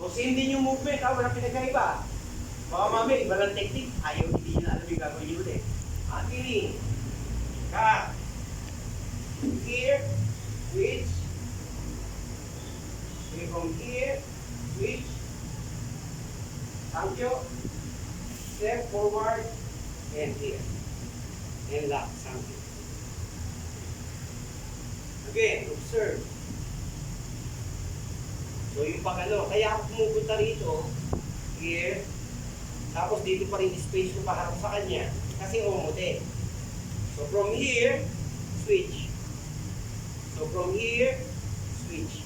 O same din yung movement, ha? Walang pinagkaiba. Baka mamaya, iba lang technique. Ayaw, hindi nyo na alam yung gagawin nyo ulit. Ating. Cut. Here. Switch. Okay, from here. Switch. Thank you. Step forward. And here. And lock. Thank you. Again, observe. So yung pagano, kaya ako pumupunta rito, here, tapos dito pa rin space ko paharap sa kanya, kasi umuti. So from here, switch. So from here, switch.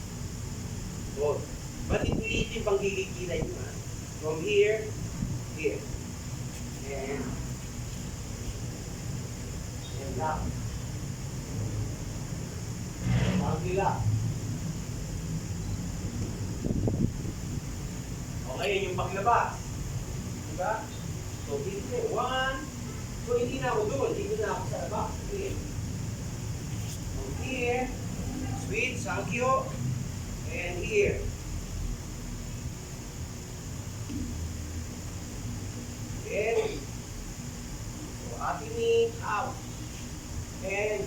So, ba't hindi ito yung panggigigilay nyo, ha? From here, here. And lock. Pagkila. Okay, yun yung paglabas. Diba? So, dito, one. So, hindi na ako doon. Dito na ako sa labas. Okay. From here, switch, thank you. And here. Okay. So, ating out. And